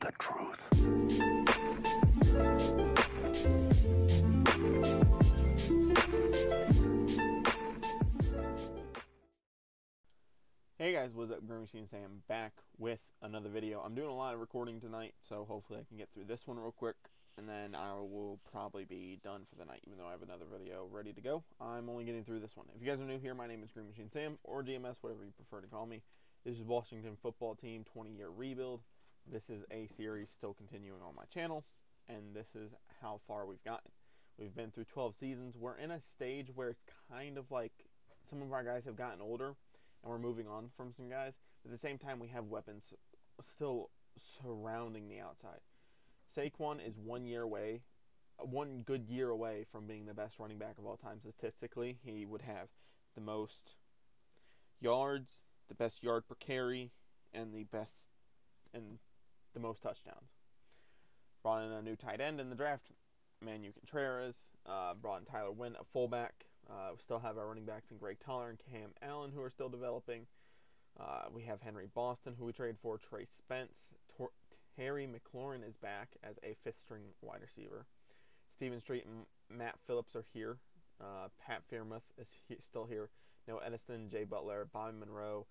the truth. Hey guys, what's up? Green Machine Sam back with another video. I'm doing a lot of recording tonight, so hopefully I can get through this one real quick, and then I will probably be done for the night, even though I have another video ready to go. I'm only getting through this one. If you guys are new here, my name is Green Machine Sam, or GMS, whatever you prefer to call me. This is Washington football team 20-year rebuild. This is a series still continuing on my channel, and this is how far we've gotten. We've been through 12 seasons. We're in a stage where it's kind of like some of our guys have gotten older, and we're moving on from some guys. At the same time, we have weapons still surrounding the outside. Saquon is 1 year away, one good year away from being the best running back of all time statistically. He would have the most yards, the best yard per carry, and the most touchdowns. Brought in a new tight end in the draft, Manu Contreras. Brought in Tyler Wynn, a fullback. We still have our running backs in Greg Toller and Cam Allen, who are still developing. We have Henry Boston, who we traded for. Trey Spence. Terry McLaurin is back as a fifth-string wide receiver. Steven Street and Matt Phillips are here. Pat Fairmouth is still here. Noah Edison, Jay Butler, Bobby Monroe,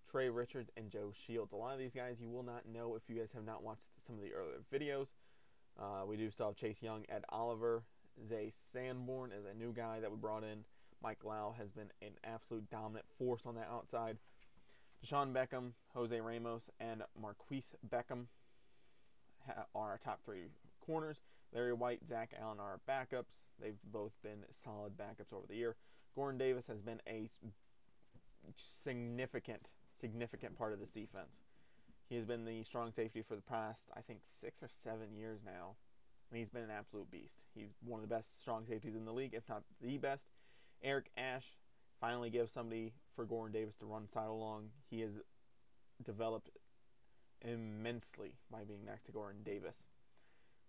Trey Richards, and Joe Shields. A lot of these guys you will not know if you guys have not watched some of the earlier videos. We do still have Chase Young, Ed Oliver. Zay Sanborn is a new guy that we brought in. Mike Lau has been an absolute dominant force on the outside. Deshaun Beckham, Jose Ramos, and Marquise Beckham are our top three corners. Larry White, Zach Allen are our backups. They've both been solid backups over the year. Gordon Davis has been a significant part of this defense. He has been the strong safety for the past, I think, 6 or 7 years now. And he's been an absolute beast. He's one of the best strong safeties in the league, if not the best. Eric Ash finally gives somebody for Gordon Davis to run side along. He has developed immensely by being next to Gordon Davis.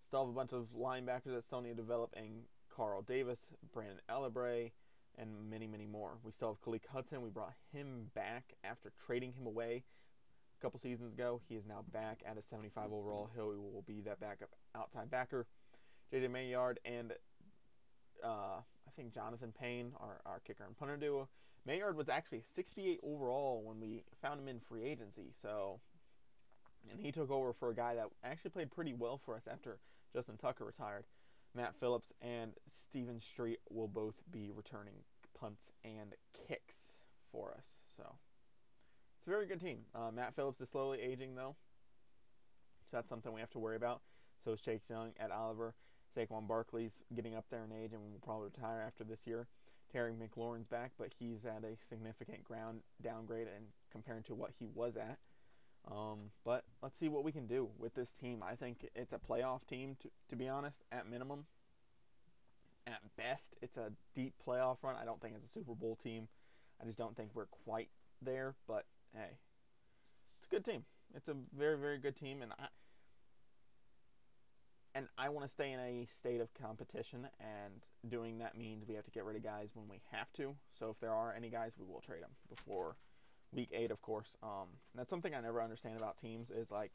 Still have a bunch of linebackers that still need to develop, and Carl Davis, Brandon Ellerbray, and many, many more. We still have Khaleke Hudson. We brought him back after trading him away a couple seasons ago. He is now back at a 75 overall. He will be that backup outside backer. J.J. Maynard and I think Jonathan Payne, our kicker and punter duo. Maynard was actually 68 overall when we found him in free agency. And he took over for a guy that actually played pretty well for us after Justin Tucker retired. Matt Phillips and Steven Street will both be returning punts and kicks for us. So it's a very good team. Matt Phillips is slowly aging, though, so that's something we have to worry about. So is Chase Young, Ed Oliver. Saquon Barkley's getting up there in age and will probably retire after this year. Terry McLaurin's back, but he's at a significant ground downgrade and compared to what he was at. But let's see what we can do with this team. I think it's a playoff team, to be honest, at minimum. At best, it's a deep playoff run. I don't think it's a Super Bowl team. I just don't think we're quite there. But, hey, it's a good team. It's a very, very good team. And I want to stay in a state of competition, and doing that means we have to get rid of guys when we have to. So if there are any guys, we will trade them before Week 8, of course. That's something I never understand about teams is, like,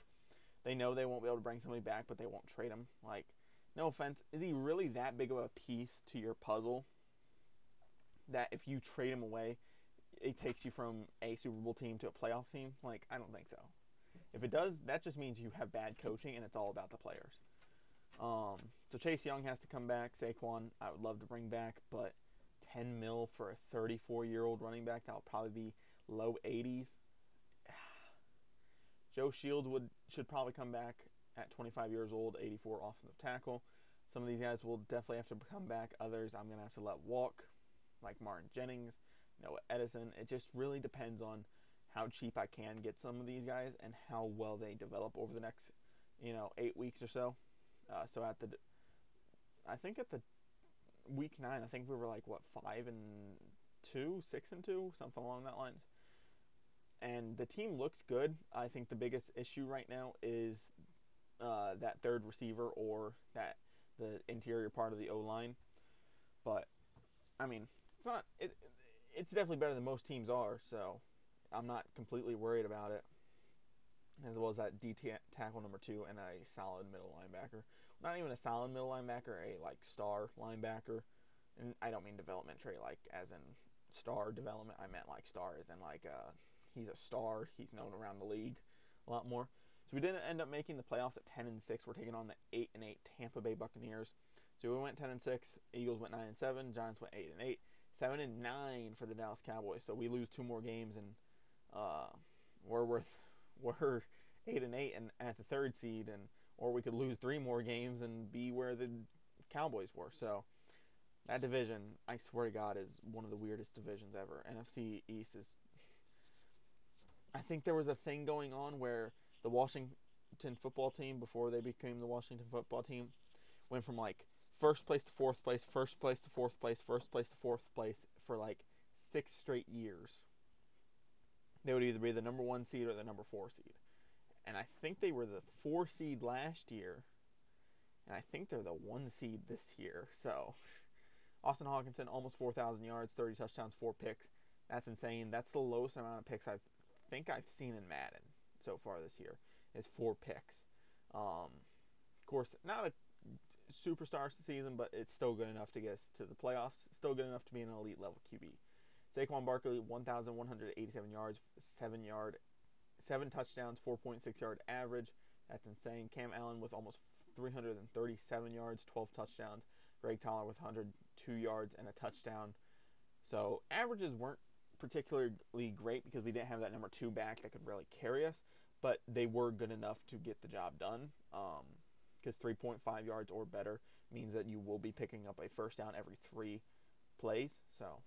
they know they won't be able to bring somebody back, but they won't trade him. Like, no offense, is he really that big of a piece to your puzzle that if you trade him away, it takes you from a Super Bowl team to a playoff team? Like, I don't think so. If it does, that just means you have bad coaching, and it's all about the players. So Chase Young has to come back. Saquon, I would love to bring back, but $10 million for a 34-year-old running back, that'll probably be low 80s. Joe Shields should probably come back at 25 years old, 84 offensive tackle. Some of these guys will definitely have to come back. Others I'm going to have to let walk, like Martin Jennings, Noah Edison. It just really depends on how cheap I can get some of these guys and how well they develop over the next, 8 weeks or so. So I think at the week 9, I think we were like, 5-2, 6-2, something along that lines. And the team looks good. I think the biggest issue right now is that third receiver or the interior part of the O-line. But I mean, it's definitely better than most teams are. So I'm not completely worried about it. As well as that tackle number 2, and a solid middle linebacker. Not even a solid middle linebacker, a like star linebacker. And I don't mean development trait like as in star development. I meant like star as in like he's a star. He's known around the league a lot more. So we didn't end up making the playoffs at 10-6. We're taking on the 8-8 Tampa Bay Buccaneers. So we went 10-6. Eagles went 9-7. Giants went 8-8. 7-9 for the Dallas Cowboys. So we lose 2 more games, and we're 8-8 and at the 3rd seed, and or we could lose 3 more games and be where the Cowboys were. So that division, I swear to God, is one of the weirdest divisions ever. NFC East is. I think there was a thing going on where the Washington football team, before they became the Washington football team, went from like 1st place to 4th place, 1st place to 4th place, 1st place to 4th place for like 6 straight years. They would either be the number 1 seed or the number 4 seed. And I think they were the 4 seed last year, and I think they're the 1 seed this year. So Austin Hockenson, almost 4,000 yards, 30 touchdowns, 4 picks. That's insane. That's the lowest amount of picks I think I've seen in Madden so far this year, is 4 picks. Of course, not a superstar season, but it's still good enough to get us to the playoffs. Still good enough to be an elite level QB. Saquon Barkley, 1,187 yards, 7 touchdowns, 4.6 yard average. That's insane. Cam Allen with almost 337 yards, 12 touchdowns. Greg Toller with 102 yards and a touchdown. So averages weren't particularly great because we didn't have that number 2 back that could really carry us, but they were good enough to get the job done. Because 3.5 yards or better means that you will be picking up a first down every 3 plays. So,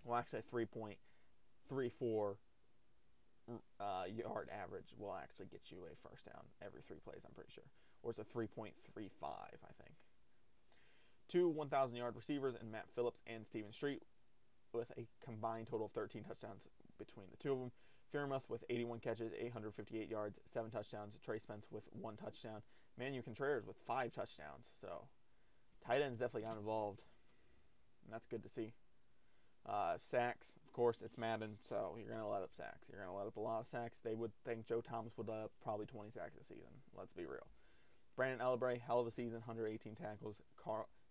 well, actually, 3.34 yard average will actually get you a first down every 3 plays, I'm pretty sure. Or it's a 3.35, I think. 2 1,000-yard receivers in Matt Phillips and Stephen Street with a combined total of 13 touchdowns between the 2 of them. Fairmouth with 81 catches, 858 yards, 7 touchdowns. Trey Spence with 1 touchdown. Manu Contreras with 5 touchdowns. So tight ends definitely got involved, and that's good to see. Sacks, of course, it's Madden, so you're going to let up sacks. You're going to let up a lot of sacks. They would think Joe Thomas would let up probably 20 sacks a season. Let's be real. Brandon Ellerbray, hell of a season, 118 tackles.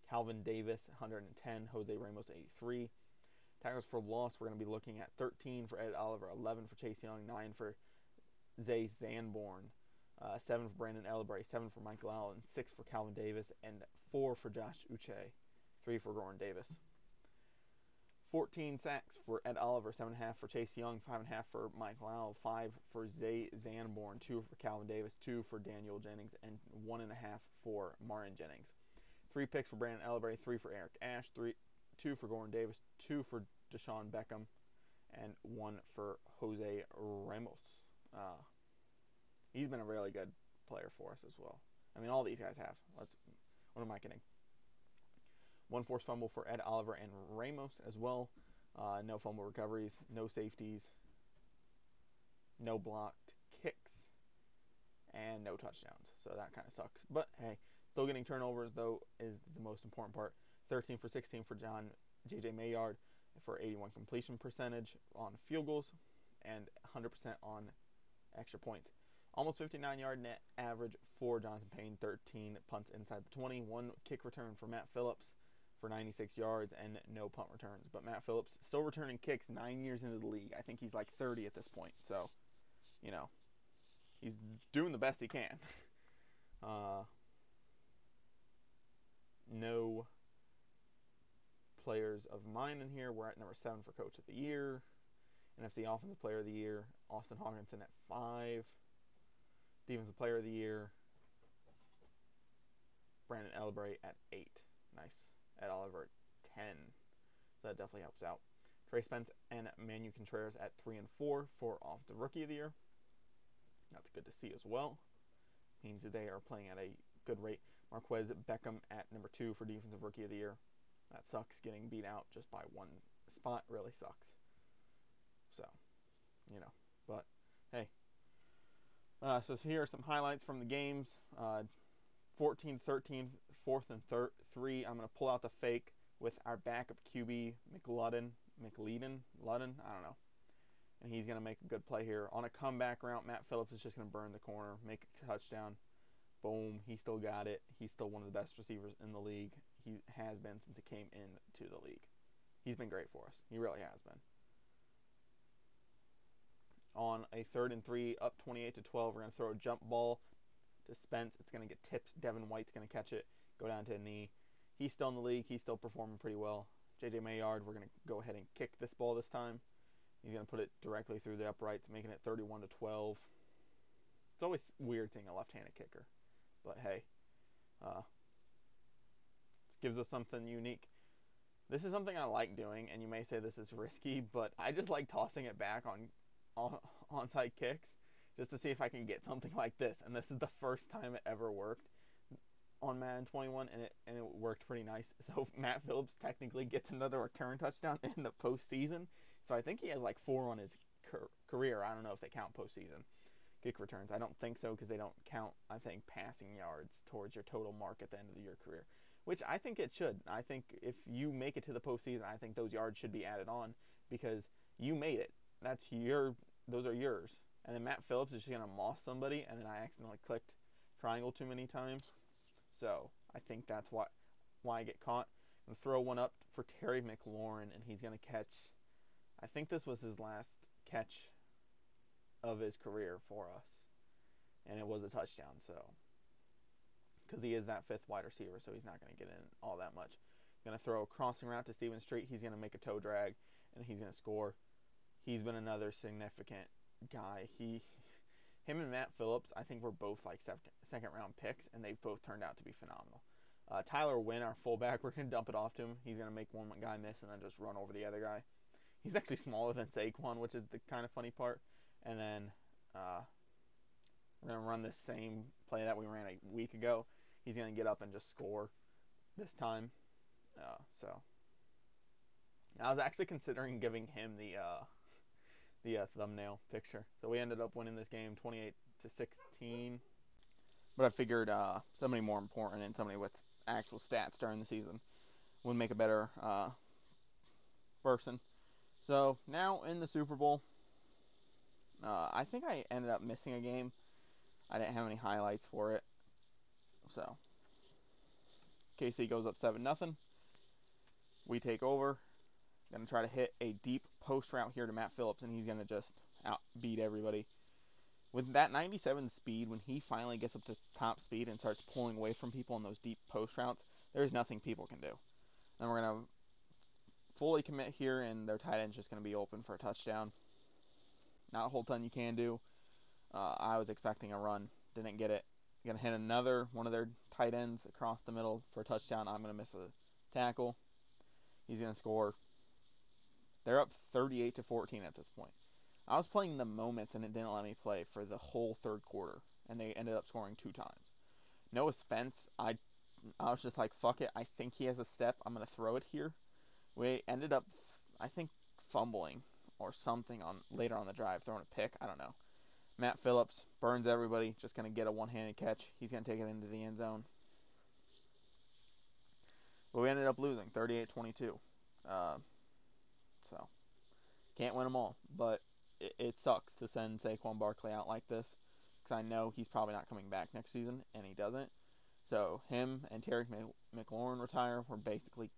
Calvin Davis, 110. Jose Ramos, 83. Tackles for loss, we're going to be looking at 13 for Ed Oliver, 11 for Chase Young, 9 for Zay Zanborn, 7 for Brandon Ellerbray, 7 for Michael Allen, 6 for Calvin Davis, and 4 for Josh Uche, 3 for Gordon Davis. 14 sacks for Ed Oliver, 7.5 for Chase Young, 5.5 for Michael Allen, 5 for Zay Zanborn, 2 for Calvin Davis, 2 for Daniel Jennings, and 1.5 for Martin Jennings. 3 picks for Brandon Ellerbray, 3 for Eric Ash, 2 for Gordon Davis, 2 for Deshaun Beckham, and 1 for Jose Ramos. He's been a really good player for us as well. I mean, all these guys have. What am I kidding? 1 forced fumble for Ed Oliver and Ramos as well. No fumble recoveries, no safeties, no blocked kicks, and no touchdowns. So that kind of sucks. But hey, still getting turnovers, though, is the most important part. 13 for 16 for J.J. Maillard for 81 completion percentage on field goals and 100% on extra points. Almost 59-yard net average for Jonathan Payne, 13 punts inside the 20, 1 kick return for Matt Phillips for 96 yards, and no punt returns. But Matt Phillips still returning kicks 9 years into the league. I think he's like 30 at this point. So, you know, he's doing the best he can. No players of mine in here. We're at number 7 for Coach of the Year. NFC Offensive Player of the Year, Austin Hockenson at 5. Defensive Player of the Year, Brandon Ellerbray at 8. Nice. Ed Oliver at 10. So that definitely helps out. Trey Spence and Manu Contreras at 3 and 4 for Offensive Rookie of the Year. That's good to see as well. Means that they are playing at a good rate. Marquez Beckham at number 2 for Defensive Rookie of the Year. That sucks. Getting beat out just by 1 spot really sucks. So, you know. But, hey. So here are some highlights from the games. 14-13, 4th and 3. I'm going to pull out the fake with our backup QB, Ludden, I don't know. and he's going to make a good play here. On a comeback route, Matt Phillips is just going to burn the corner, make a touchdown. Boom, he still got it. He's still one of the best receivers in the league. He has been since he came into the league. He's been great for us. He really has been. On a 3rd and 3, up 28-12, we're going to throw a jump ball to Spence. It's going to get tipped. Devin White's going to catch it, go down to a knee. He's still in the league. He's still performing pretty well. J.J. Maillard, we're going to go ahead and kick this ball this time. He's going to put it directly through the uprights, making it 31-12. It's always weird seeing a left-handed kicker. But hey, gives us something unique. This is something I like doing, and you may say this is risky, but I just like tossing it back on onside kicks just to see if I can get something like this. And this is the first time it ever worked on Madden 21, and it worked pretty nice. So Matt Phillips technically gets another return touchdown in the postseason. So I think he has like 4 on his career. I don't know if they count postseason kick returns. I don't think so because they don't count, I think, passing yards towards your total mark at the end of your career, which I think it should. I think if you make it to the postseason, I think those yards should be added on because you made it. Those are yours. And then Matt Phillips is just going to moss somebody, and then I accidentally clicked triangle too many times. So I think that's why I get caught. I'm going to throw one up for Terry McLaurin, and he's going to catch, I think this was his last catch of his career for us. And it was a touchdown, so. Because he is that 5th wide receiver, so he's not going to get in all that much. Going to throw a crossing route to Steven Street. He's going to make a toe drag, and he's going to score. He's been another significant guy. Him and Matt Phillips, I think, were both like second round picks, and they both turned out to be phenomenal. Tyler Wynn, our fullback, we're going to dump it off to him. He's going to make one guy miss and then just run over the other guy. He's actually smaller than Saquon, which is the kind of funny part. And then we're going to run the same play that we ran a week ago. He's going to get up and just score this time. So I was actually considering giving him the thumbnail picture. So we ended up winning this game 28-16. But I figured somebody more important and somebody with actual stats during the season would make a better person. So now in the Super Bowl, I think I ended up missing a game. I didn't have any highlights for it. So KC goes up 7-0. We take over. Going to try to hit a deep post route here to Matt Phillips, and he's going to just outbeat everybody. With that 97 speed, when he finally gets up to top speed and starts pulling away from people in those deep post routes, there's nothing people can do. Then we're going to fully commit here, and their tight end's just going to be open for a touchdown. Not a whole ton you can do. I was expecting a run. Didn't get it. Going to hit another one of their tight ends across the middle for a touchdown. I'm going to miss a tackle. He's going to score. They're up 38-14 at this point. I was playing the moments, and it didn't let me play for the whole third quarter, and they ended up scoring 2 times. Noah Spence, I was just like, fuck it. I think he has a step. I'm going to throw it here. We ended up, I think, fumbling or something later on the drive, throwing a pick. I don't know. Matt Phillips burns everybody, just going to get a one-handed catch. He's going to take it into the end zone. But we ended up losing 38-22. So, can't win them all. But it sucks to send Saquon Barkley out like this, because I know he's probably not coming back next season, and he doesn't. So, him and Terry McLaurin retire. We're basically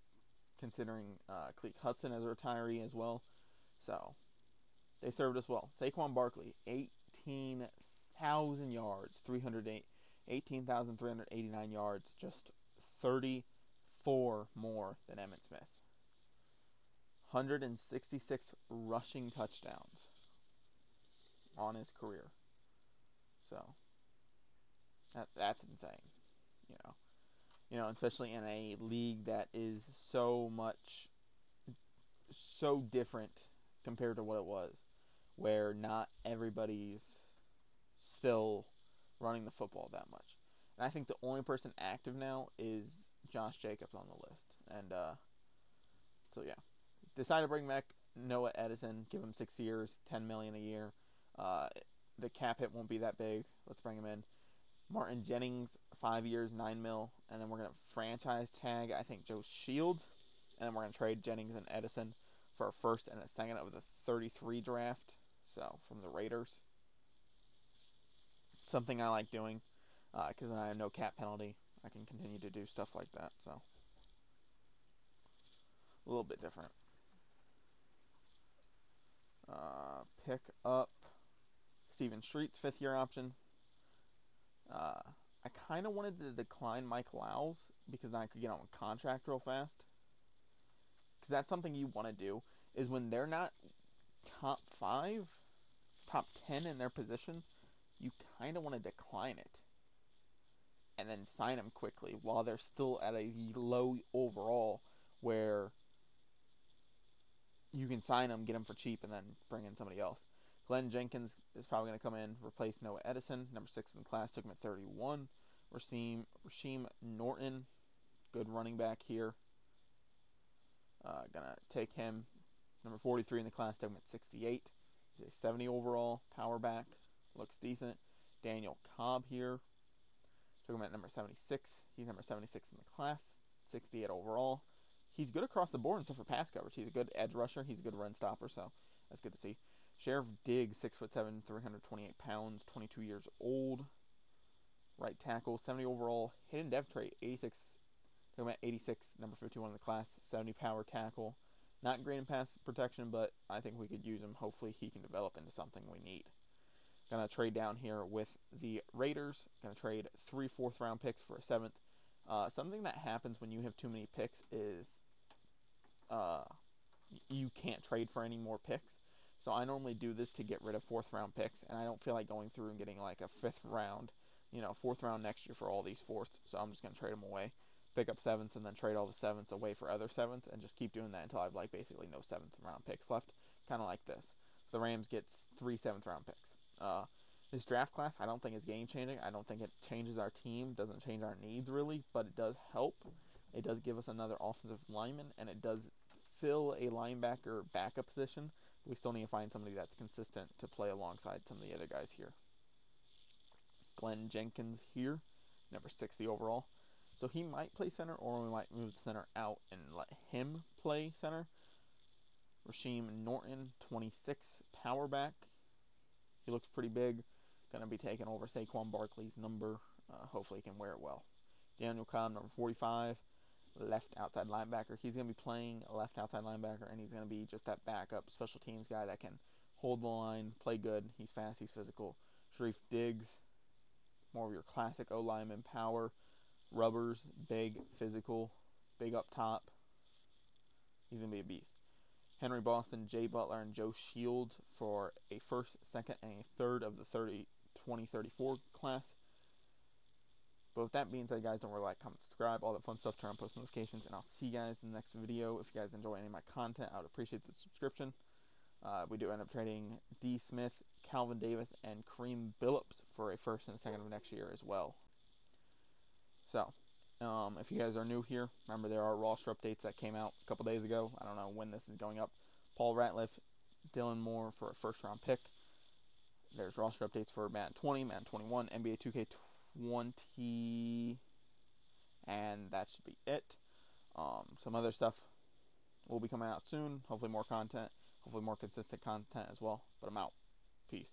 considering Cleek Hudson as a retiree as well. So, they served us well. Saquon Barkley, 18,000 yards, 18,389 yards, just 34 more than Emmitt Smith. 166 rushing touchdowns on his career. So, that's insane, you know, especially in a league that is so different compared to what it was, where not everybody's still running the football that much. And I think the only person active now is Josh Jacobs on the list. And so yeah, decided to bring back Noah Edison, give him 6 years, $10 million a year. The cap hit won't be that big. Let's bring him in. Martin Jennings, 5 years, $9 million, and then we're gonna franchise tag, I think, Joe Shields, and then we're gonna trade Jennings and Edison for a first and a second of the 33 draft. So from the Raiders, something I like doing because then I have no cap penalty. I can continue to do stuff like that. So a little bit different. Pick up Steven Street's 5th-year option. I kind of wanted to decline Mike Lowell's because then I could get on a contract real fast. Because that's something you want to do, is when they're not top 5, top 10 in their position, you kind of want to decline it. And then sign them quickly while they're still at a low overall where you can sign them, get them for cheap, and then bring in somebody else. Glenn Jenkins is probably going to come in, replace Noah Edison, number 6 in the class, took him at 31. Rasheem Norton, good running back here. Going to take him, number 43 in the class, took him at 68. He's a 70 overall, power back, looks decent. Daniel Cobb here, took him at number 76. He's number 76 in the class, 68 overall. He's good across the board except for pass coverage. He's a good edge rusher. He's a good run stopper, so that's good to see. Sheriff Diggs, 6'7", 328 pounds, 22 years old. Right tackle, 70 overall. Hidden depth trait, 86. Took him at 86, number 51 in the class, 70 power tackle. Not great in pass protection, but I think we could use him. Hopefully he can develop into something we need. Gonna trade down here with the Raiders. Gonna trade 3 4th-round picks for a 7th. Something that happens when you have too many picks is you can't trade for any more picks. So I normally do this to get rid of 4th-round picks, and I don't feel like going through and getting like a 5th round, 4th round next year for all these 4ths. So I'm just gonna trade them away, pick up 7ths, and then trade all the 7ths away for other 7ths, and just keep doing that until I have like basically no 7th-round picks left. Kind of like this. The Rams gets 3 7th-round picks. This draft class, I don't think is game-changing. I don't think it changes our team, doesn't change our needs really, but it does help. It does give us another offensive lineman, and it does fill a linebacker backup position. We still need to find somebody that's consistent to play alongside some of the other guys here. Glenn Jenkins here, number 60 overall. So he might play center, or we might move the center out and let him play center. Rasheem Norton, 26, power back. He looks pretty big. Going to be taking over Saquon Barkley's number. Hopefully he can wear it well. Daniel Cobb, number 45, left outside linebacker. He's going to be playing left outside linebacker, and he's going to be just that backup special teams guy that can hold the line, play good. He's fast, he's physical. Sharif Diggs, more of your classic O-lineman, power, rubbers, big, physical, big up top. He's going to be a beast. Henry Boston, Jay Butler, and Joe Shields for a 1st, 2nd, and a 3rd of the 2034 class. But with that being said, guys, don't forget to like, comment, subscribe, all that fun stuff, turn on post notifications, and I'll see you guys in the next video. If you guys enjoy any of my content, I would appreciate the subscription. We do end up trading D. Smith, Calvin Davis, and Kareem Billups for a 1st and a 2nd of next year as well. So, if you guys are new here, remember there are roster updates that came out a couple days ago. I don't know when this is going up. Paul Ratliff, Dylan Moore for a 1st-round pick. There's roster updates for Madden 20, Madden 21, NBA 2K20, and that should be it. Some other stuff will be coming out soon. Hopefully more content. Hopefully more consistent content as well. But I'm out. Peace.